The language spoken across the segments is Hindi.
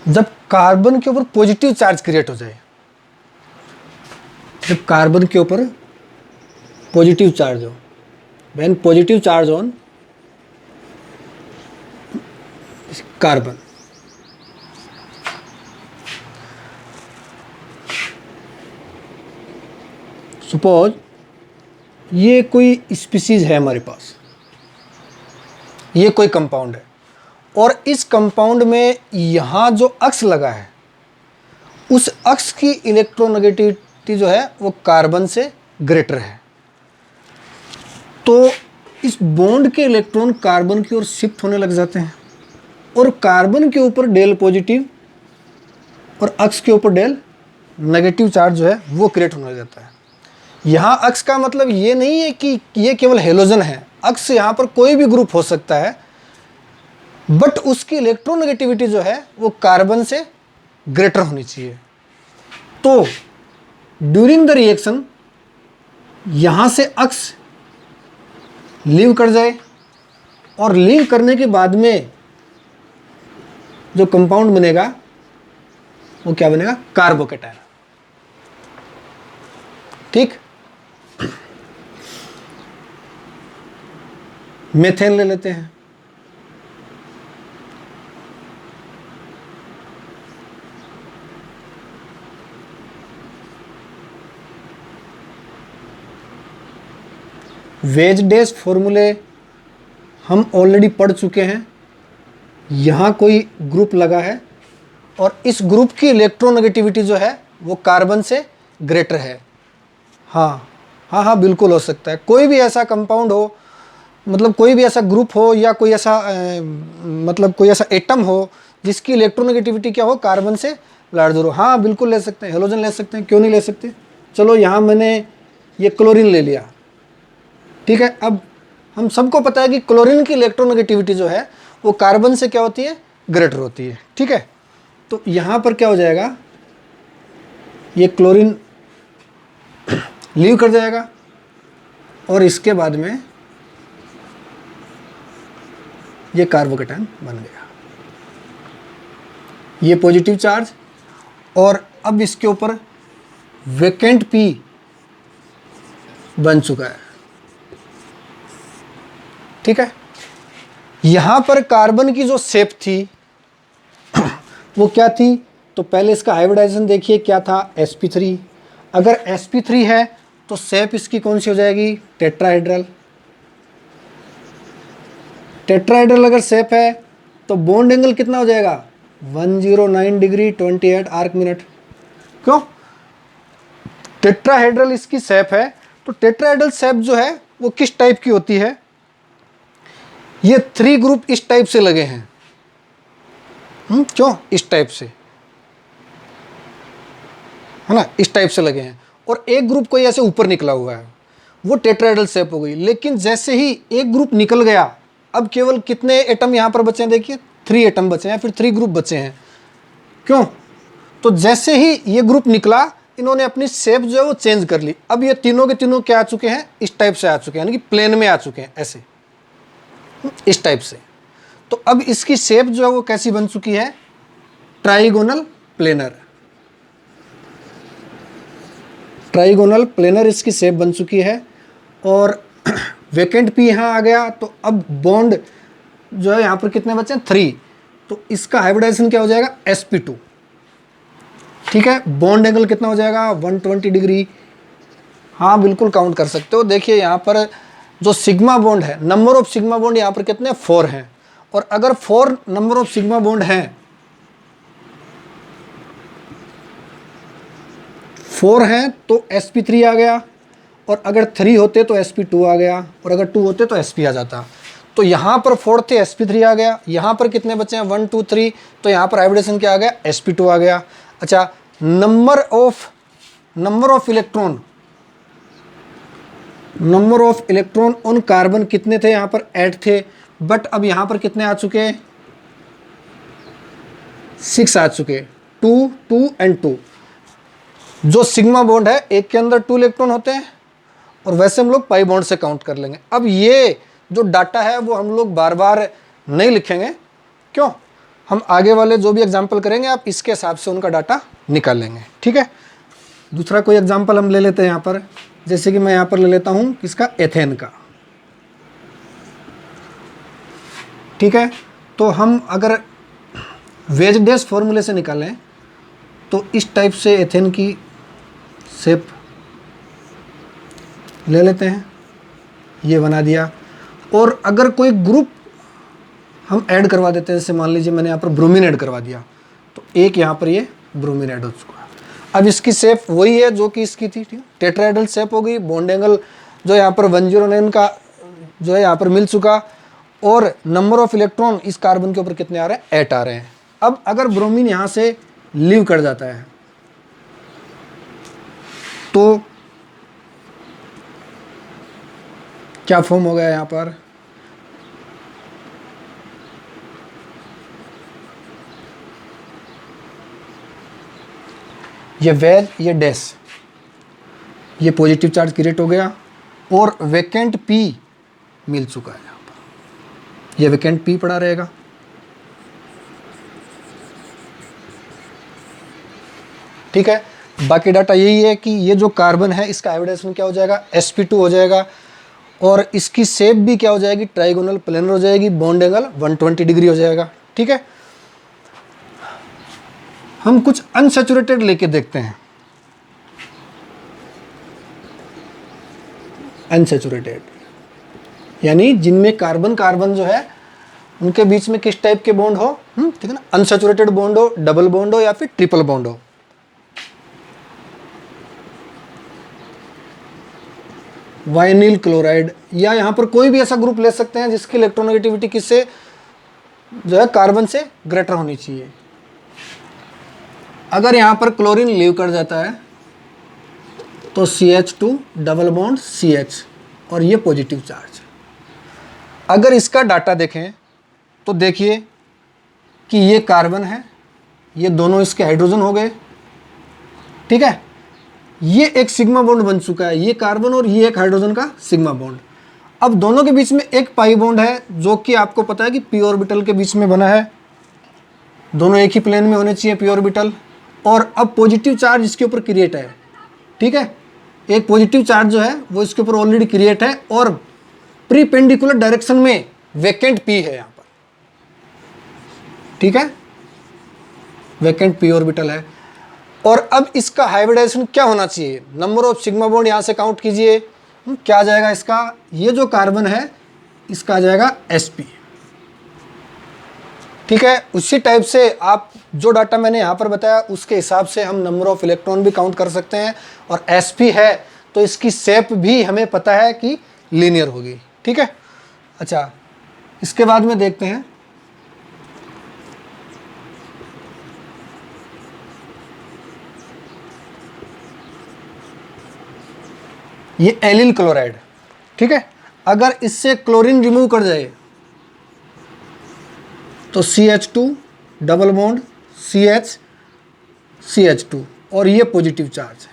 जब कार्बन के ऊपर पॉजिटिव चार्ज क्रिएट हो जाए, जब कार्बन के ऊपर पॉजिटिव चार्ज हो, when positive charge on carbon, suppose ये कोई स्पीसीज है हमारे पास, ये कोई कंपाउंड है, और इस कंपाउंड में यहाँ जो अक्ष लगा है, उस अक्ष की इलेक्ट्रोनेगेटिविटी जो है वो कार्बन से ग्रेटर है, तो इस बॉन्ड के इलेक्ट्रॉन कार्बन की ओर शिफ्ट होने लग जाते हैं, और कार्बन के ऊपर डेल पॉजिटिव और अक्ष के ऊपर डेल नेगेटिव चार्ज जो है वो क्रिएट होने लग जाता है। यहाँ अक्ष का मतलब ये नहीं है कि ये केवल हेलोजन है, अक्ष यहाँ पर कोई भी ग्रुप हो सकता है, बट उसकी इलेक्ट्रोनेगेटिविटी जो है वो कार्बन से ग्रेटर होनी चाहिए। तो ड्यूरिंग द रिएक्शन यहाँ से अक्ष लीव कर जाए, और लीव करने के बाद में जो कंपाउंड बनेगा वो क्या बनेगा, कार्बोकेटायन। ठीक, मेथेन ले लेते हैं। वेज डैश फॉर्मूले हम ऑलरेडी पढ़ चुके हैं। यहाँ कोई ग्रुप लगा है और इस ग्रुप की इलेक्ट्रोनेगेटिविटी जो है वो कार्बन से ग्रेटर है। हाँ हाँ हाँ, बिल्कुल हो सकता है, कोई भी ऐसा कंपाउंड हो, मतलब कोई भी ऐसा ग्रुप हो या कोई ऐसा मतलब कोई ऐसा एटम हो जिसकी इलेक्ट्रोनेगेटिविटी क्या हो, कार्बन से लार्जर हो। हाँ बिल्कुल ले सकते हैं, हेलोजन ले सकते हैं, क्यों नहीं ले सकते। चलो यहाँ मैंने ये क्लोरीन ले लिया, ठीक है। अब हम सबको पता है कि क्लोरीन की इलेक्ट्रोनेगेटिविटी जो है वो कार्बन से क्या होती है, ग्रेटर होती है, ठीक है। तो यहाँ पर क्या हो जाएगा, ये क्लोरीन लीव कर जाएगा, और इसके बाद में ये कार्बोकेटायन बन गया, ये पॉजिटिव चार्ज, और अब इसके ऊपर वेकेंट पी बन चुका है, ठीक है। यहां पर कार्बन की जो शेप थी वो क्या थी, तो पहले इसका हाइब्रिडाइजेशन देखिए क्या था, sp3। अगर sp3 है तो शेप इसकी कौन सी हो जाएगी, टेट्राहेड्रल। टेट्राहेड्रल अगर शेप है तो बॉन्ड एंगल कितना हो जाएगा, 109 डिग्री 28 आर्क मिनट। क्यों, टेट्राहेड्रल इसकी शेप है, तो टेट्राहेड्रल शेप जो है वो किस टाइप की होती है, ये 3 ग्रुप इस टाइप से लगे हैं। क्यों, इस टाइप से, है ना, इस टाइप से लगे हैं, और एक ग्रुप कोई ऐसे ऊपर निकला हुआ है, वो टेट्राहेड्रल शेप हो गई। लेकिन जैसे ही एक ग्रुप निकल गया, अब केवल कितने एटम यहाँ पर बचे हैं, देखिए 3 एटम बचे हैं, फिर 3 ग्रुप बचे हैं। क्यों, तो जैसे ही ये ग्रुप निकला, इन्होंने अपनी शेप जो है वो चेंज कर ली। अब ये तीनों के तीनों क्या आ चुके हैं, इस टाइप से आ चुके हैं, यानी कि प्लेन में आ चुके हैं, ऐसे इस टाइप से। तो अब इसकी शेप जो है वो कैसी बन चुकी है, ट्राइगोनल प्लेनर। ट्राइगोनल प्लेनर इसकी शेप बन चुकी है, और वेकेंट पी यहाँ आ गया। तो अब बॉन्ड जो है यहाँ पर कितने बचे हैं, 3, तो इसका हाइब्रिडाइजेशन क्या हो जाएगा, sp2, ठीक है। बॉन्ड एंगल कितना हो जाएगा, 120 डिग्री। हाँ बिल्कुल काउंट कर सकते हो। देखिए यहाँ पर जो सिग्मा बॉन्ड है, नंबर ऑफ सिग्मा बॉन्ड यहाँ पर कितने, 4 हैं, और अगर 4 नंबर ऑफ सिग्मा बॉन्ड हैं, 4 हैं तो sp3 आ गया, और अगर 3 होते तो sp2 आ गया, और अगर 2 होते तो sp आ जाता। तो यहाँ पर 4 थे, sp3 आ गया। यहाँ पर कितने बचे हैं, 1 2 3, तो यहाँ पर हाइब्रिडेशन क्या आ गया, sp2 आ गया। अच्छा, number of electron on carbon कितने थे, यहाँ पर 8 थे, बट अब यहाँ पर कितने आ चुके, 6 आ चुके, 2 2 एंड 2। जो सिग्मा बॉन्ड है, एक के अंदर 2 इलेक्ट्रॉन होते हैं, और वैसे हम लोग पाई बॉन्ड से काउंट कर लेंगे। अब ये जो डाटा है वो हम लोग बार बार नहीं लिखेंगे। क्यों, हम आगे वाले जो भी एग्जाम्पल करेंगे आप इसके हिसाब से उनका डाटा निकाल लेंगे, ठीक है। दूसरा कोई एग्जाम्पल हम ले लेते हैं यहाँ पर, जैसे कि मैं यहाँ पर ले लेता हूँ किसका, एथेन का, ठीक है। तो हम अगर वेज डैश फॉर्मूले से निकालें तो इस टाइप से एथेन की शेप ले लेते हैं, ये बना दिया। और अगर कोई ग्रुप हम ऐड करवा देते हैं, जैसे मान लीजिए मैंने यहाँ पर ब्रोमीन ऐड करवा दिया, तो एक यहाँ पर ये ब्रोमीन ऐड हो चुका है। अब इसकी शेप वही है जो कि इसकी थी, ठीक है, टेट्राहेड्रल शेप हो गई। बॉन्ड एंगल जो यहाँ पर 109 का जो है यहाँ पर मिल चुका, और नंबर ऑफ इलेक्ट्रॉन इस कार्बन के ऊपर कितने आ रहे हैं, 8 आ रहे हैं। अब अगर ब्रोमीन यहाँ से लीव कर जाता है तो क्या फॉर्म हो गया यहाँ पर, ये वेज, ये डैश, ये पॉजिटिव चार्ज क्रिएट हो गया और वैकेंट पी मिल चुका है यहाँ पर, ये वैकेंट पी पड़ा रहेगा। ठीक है, बाकी डाटा यही है कि ये जो कार्बन है इसका हाइब्रिडाइजेशन क्या हो जाएगा, sp2 हो जाएगा, और इसकी शेप भी क्या हो जाएगी, ट्राइगोनल प्लेनर हो जाएगी, बॉन्ड एंगल 120 डिग्री हो जाएगा। ठीक है, हम कुछ अनसैचुरेटेड लेके देखते हैं। अनसैचुरेटेड यानी जिनमें कार्बन कार्बन जो है उनके बीच में किस टाइप के बॉन्ड हो, ठीक है ना, अनसैचुरेटेड बॉन्ड हो, डबल बॉन्ड हो या फिर ट्रिपल बॉन्ड हो। वाइनिल क्लोराइड, या यहाँ पर कोई भी ऐसा ग्रुप ले सकते हैं जिसकी इलेक्ट्रोनेगेटिविटी किससे जो है कार्बन से ग्रेटर होनी चाहिए। अगर यहाँ पर क्लोरीन लीव कर जाता है तो CH2 डबल बॉन्ड CH और ये पॉजिटिव चार्ज। अगर इसका डाटा देखें तो देखिए कि ये कार्बन है, ये दोनों इसके हाइड्रोजन हो गए। ठीक है, ये एक सिग्मा बॉन्ड बन चुका है, ये कार्बन और ये एक हाइड्रोजन का सिग्मा बॉन्ड। अब दोनों के बीच में एक पाई बॉन्ड है जो कि आपको पता है कि p ऑर्बिटल के बीच में बना है, दोनों एक ही प्लेन में होने चाहिए p ऑर्बिटल। और अब पॉजिटिव चार्ज इसके ऊपर क्रिएट है। ठीक है, एक पॉजिटिव चार्ज जो है वो इसके ऊपर ऑलरेडी क्रिएट है और प्रीपेंडिकुलर डायरेक्शन में वैकेंट p है यहाँ पर। ठीक है, वैकेंट p ऑर्बिटल है। और अब इसका हाइब्रिडाइजेशन क्या होना चाहिए, नंबर ऑफ सिग्मा बॉन्ड यहाँ से काउंट कीजिए, क्या आ जाएगा इसका, ये जो कार्बन है इसका आ जाएगा sp। ठीक है, उसी टाइप से आप जो डाटा मैंने यहाँ पर बताया उसके हिसाब से हम नंबर ऑफ इलेक्ट्रॉन भी काउंट कर सकते हैं। और sp है तो इसकी शेप भी हमें पता है कि लीनियर होगी। ठीक है, अच्छा इसके बाद में देखते हैं ये एलिल क्लोराइड। ठीक है, अगर इससे क्लोरीन रिमूव कर जाए तो CH2 double bond CH CH2 और ये पॉजिटिव चार्ज है।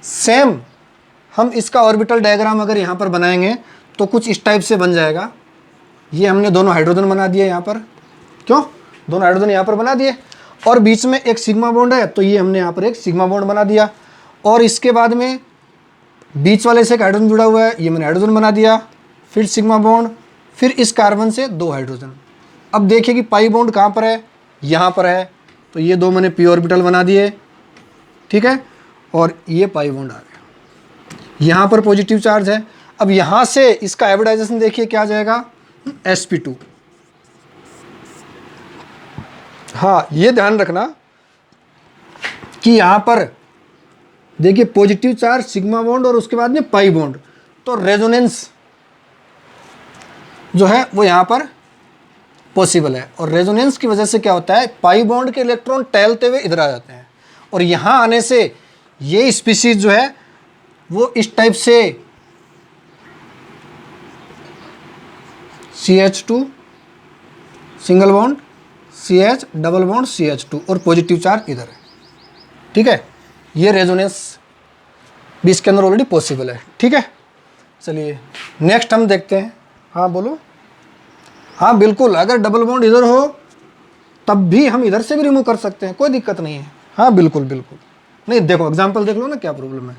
सेम हम इसका ऑर्बिटल डायग्राम अगर यहाँ पर बनाएंगे तो कुछ इस टाइप से बन जाएगा। ये हमने दोनों हाइड्रोजन बना दिए यहाँ पर, क्यों, दोनों हाइड्रोजन यहाँ पर बना दिए और बीच में एक सिग्मा बॉन्ड है तो ये हमने यहाँ पर एक सिग्मा बॉन्ड बना दिया। और इसके बाद में बीच वाले से एक हाइड्रोजन जुड़ा हुआ है, ये मैंने हाइड्रोजन बना दिया, फिर सिग्मा बॉन्ड, फिर इस कार्बन से 2 हाइड्रोजन। अब देखिए कि पाई बॉन्ड कहाँ पर है, यहाँ पर है, तो ये 2 मैंने p ऑर्बिटल बना दिए। ठीक है, और ये पाई बॉन्ड आ गया, यहाँ पर पॉजिटिव चार्ज है। अब यहाँ से इसका हाइब्रिडाइजेशन देखिए क्या आ जाएगा, sp2। हाँ, ये ध्यान रखना कि यहाँ पर देखिए पॉजिटिव चार्ज, सिग्मा बॉन्ड और उसके बाद में पाई बॉन्ड, तो रेजोनेंस जो है वो यहाँ पर पॉसिबल है। और रेजोनेंस की वजह से क्या होता है, पाई बॉन्ड के इलेक्ट्रॉन टहलते हुए इधर आ जाते हैं और यहाँ आने से ये स्पीशीज जो है वो इस टाइप से CH2 single bond CH double bond CH2 और पॉजिटिव चार्ज इधर है। ठीक है, ये रेजोनेंस भी इसके अंदर ऑलरेडी पॉसिबल है। ठीक है, चलिए नेक्स्ट हम देखते हैं। हाँ बोलो। हाँ बिल्कुल, अगर डबल बॉन्ड इधर हो तब भी हम इधर से भी रिमूव कर सकते हैं, कोई दिक्कत नहीं है। हाँ बिल्कुल बिल्कुल। नहीं देखो एग्जांपल देख लो ना क्या प्रॉब्लम है।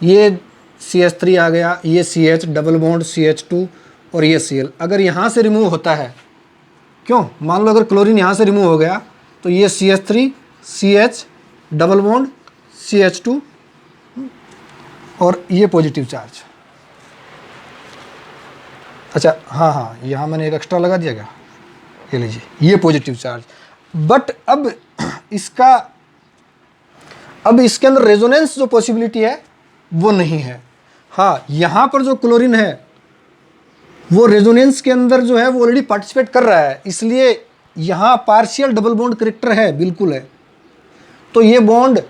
ये CH3 आ गया, ये CH डबल बॉन्ड CH2 और ये Cl अगर यहाँ से रिमूव होता है, क्यों, मान लो अगर क्लोरीन यहाँ से रिमूव हो गया तो ये CH3 CH double bond CH2 और ये पॉजिटिव चार्ज। अच्छा हाँ हाँ, यहाँ मैंने एक एक्स्ट्रा लगा दिया क्या, ये लीजिए, ये पॉजिटिव चार्ज। बट अब इसके अंदर रेजोनेंस जो पॉसिबिलिटी है वो नहीं है। हाँ यहाँ पर जो क्लोरीन है वो रेजोनेंस के अंदर जो है वो ऑलरेडी पार्टिसिपेट कर रहा है, इसलिए यहाँ पार्शियल डबल बॉन्ड करेक्टर है, बिल्कुल है। तो ये बॉन्ड,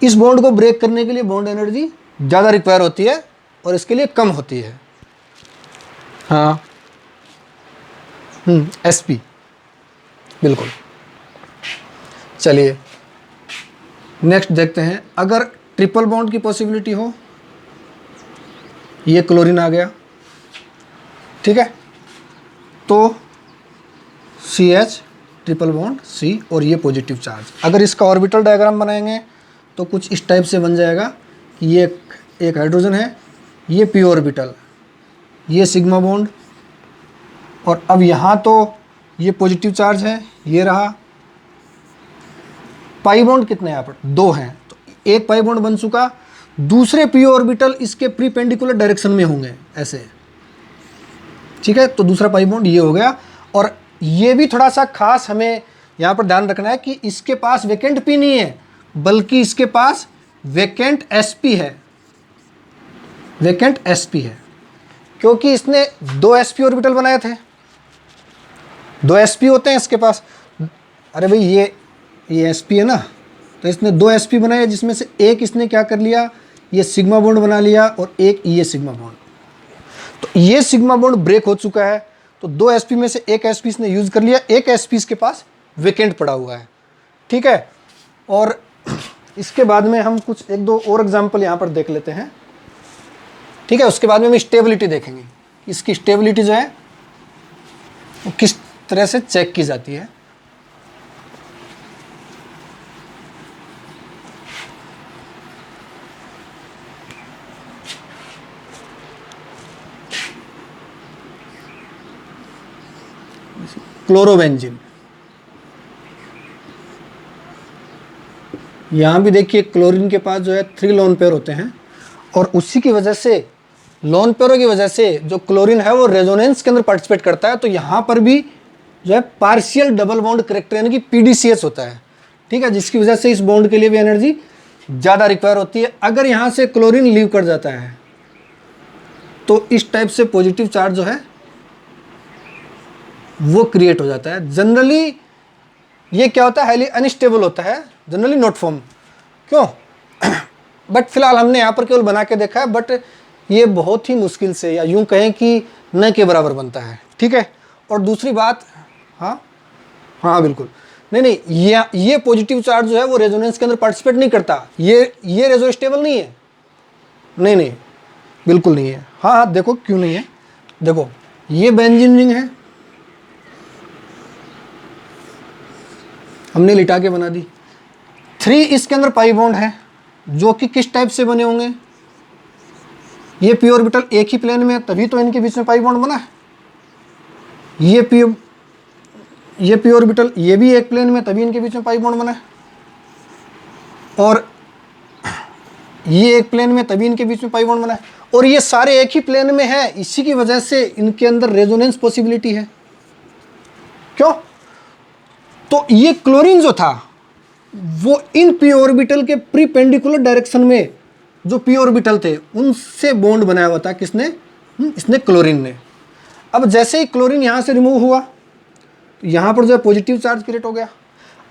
इस बॉन्ड को ब्रेक करने के लिए बॉन्ड एनर्जी ज़्यादा रिक्वायर होती है और इसके लिए कम होती है। हाँ SP बिल्कुल। चलिए नेक्स्ट देखते हैं, अगर ट्रिपल बॉन्ड की पॉसिबिलिटी हो, ये क्लोरीन आ गया, ठीक है, तो CH ट्रिपल बॉन्ड C और ये पॉजिटिव चार्ज। अगर इसका ऑर्बिटल डायग्राम बनाएंगे तो कुछ इस टाइप से बन जाएगा कि ये एक हाइड्रोजन है, ये p ऑर्बिटल, ये सिग्मा बॉन्ड, और अब यहाँ तो ये पॉजिटिव चार्ज है, ये रहा। पाई बॉन्ड कितने यहाँ पर, 2 हैं, तो एक पाई बॉन्ड बन चुका, दूसरे p ऑर्बिटल इसके प्रीपेंडिकुलर डायरेक्शन में होंगे ऐसे, ठीक है, तो दूसरा पाई बॉन्ड ये हो गया। और ये भी थोड़ा सा खास हमें यहाँ पर ध्यान रखना है कि इसके पास वेकेंट p नहीं है, बल्कि इसके पास वेकेंट sp है, वेकेंट sp है, क्योंकि इसने 2 sp ऑर्बिटल बनाए थे, 2 sp होते हैं इसके पास। अरे भाई ये sp है ना, तो इसने 2 sp बनाए, जिसमें से एक इसने क्या कर लिया, ये सिग्मा बॉन्ड बना लिया और एक ये सिग्मा बॉन्ड। तो ये सिग्मा बॉन्ड ब्रेक हो चुका है, तो 2 sp में से एक sp इसने यूज कर लिया, एक sp इसके पास वेकेंट पड़ा हुआ है, ठीक है। और इसके बाद में हम कुछ 1-2 और एग्जांपल यहाँ पर देख लेते हैं, ठीक है। उसके बाद में हम स्टेबिलिटी देखेंगे, इसकी स्टेबिलिटी जो है वो किस तरह से चेक की जाती है। क्लोरोबेंजीन, यहाँ भी देखिए क्लोरीन के पास जो है 3 लोन पेयर होते हैं, और उसी की वजह से, लोन पेयरों की वजह से जो क्लोरीन है वो रेजोनेंस के अंदर पार्टिसिपेट करता है। तो यहाँ पर भी जो है पार्शियल डबल बॉन्ड करेक्टर यानी कि PDCS होता है, ठीक है, जिसकी वजह से इस बॉन्ड के लिए भी एनर्जी ज़्यादा रिक्वायर होती है। अगर यहाँ से क्लोरीन लीव कर जाता है तो इस टाइप से पॉजिटिव चार्ज जो है वो क्रिएट हो जाता है। जनरली ये क्या होता है, हाईली अनस्टेबल होता है, जनरली नॉट फॉर्म, क्यों बट फिलहाल हमने यहाँ पर केवल बना के देखा है, बट ये बहुत ही मुश्किल से, या यूं कहें कि न के बराबर बनता है, ठीक है। और दूसरी बात, हाँ हाँ बिल्कुल, नहीं ये पॉजिटिव चार्ज जो है वो रेजोनेंस के अंदर पार्टिसिपेट नहीं करता, ये रेजो स्टेबल नहीं है, नहीं बिल्कुल नहीं है। हाँ देखो क्यों नहीं है, देखो ये बेंजीन रिंग है, हमने लिटा के बना दी, 3 इसके अंदर पाई बॉन्ड है, जो कि किस टाइप से बने होंगे, ये p ऑर्बिटल एक ही प्लेन में है, तभी तो इनके बीच में पाई बॉन्ड बना है। ये p ऑर्बिटल ये भी एक प्लेन में, तभी इनके बीच में पाई बॉन्ड बना है, और ये एक प्लेन में, तभी इनके बीच में पाई बॉन्ड बना है, और ये सारे एक ही प्लेन में है, इसी की वजह से इनके अंदर रेजोनेंस पॉसिबिलिटी है। क्यों, तो ये क्लोरीन जो था वो इन p ऑर्बिटल के प्रीपेंडिकुलर डायरेक्शन में जो p ऑर्बिटल थे उनसे बॉन्ड बनाया हुआ था, किसने, इसने, क्लोरीन ने। अब जैसे ही क्लोरीन यहाँ से रिमूव हुआ तो यहाँ पर जो है पॉजिटिव चार्ज क्रिएट हो गया।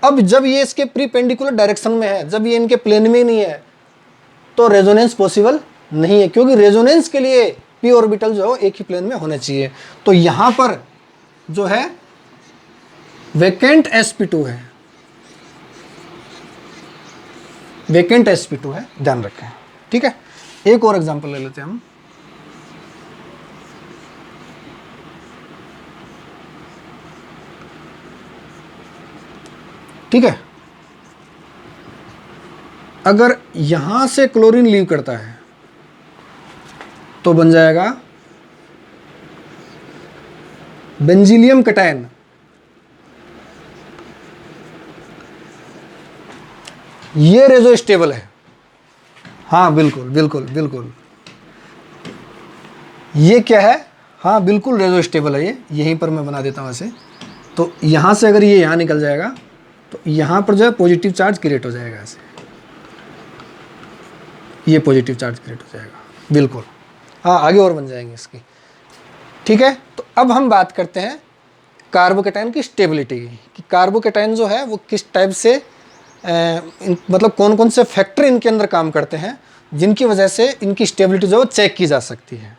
अब जब ये इसके प्रीपेंडिकुलर डायरेक्शन में है, जब ये इनके प्लेन में नहीं है, तो रेजोनेंस पॉसिबल नहीं है, क्योंकि रेजोनेंस के लिए p ऑर्बिटल जो है एक ही प्लेन में होने चाहिए। तो यहाँ पर जो है वेकेंट sp2 है, वेकेंट sp2 है, ध्यान रखें, ठीक है। एक और एग्जांपल ले लेते हैं हम, ठीक है। अगर यहां से क्लोरीन लीव करता है तो बन जाएगा बेंजीलियम कटायन। ये रेजो स्टेबल है। हाँ बिल्कुल बिल्कुल बिल्कुल, ये क्या है, हाँ बिल्कुल रेजो स्टेबल है। ये यहीं पर मैं बना देता हूँ ऐसे। तो यहाँ से अगर ये यहाँ निकल जाएगा तो यहाँ पर जो है पॉजिटिव चार्ज क्रिएट हो जाएगा ऐसे, ये पॉजिटिव चार्ज क्रिएट हो जाएगा बिल्कुल। हाँ आगे और बन जाएंगे इसकी। ठीक है, तो अब हम बात करते हैं कार्बोकैटायन की स्टेबिलिटी की, कि कार्बोकैटायन जो है वो किस टाइप से मतलब कौन कौन से फैक्टर इनके अंदर काम करते हैं जिनकी वजह से इनकी स्टेबिलिटी जो है चेक की जा सकती है।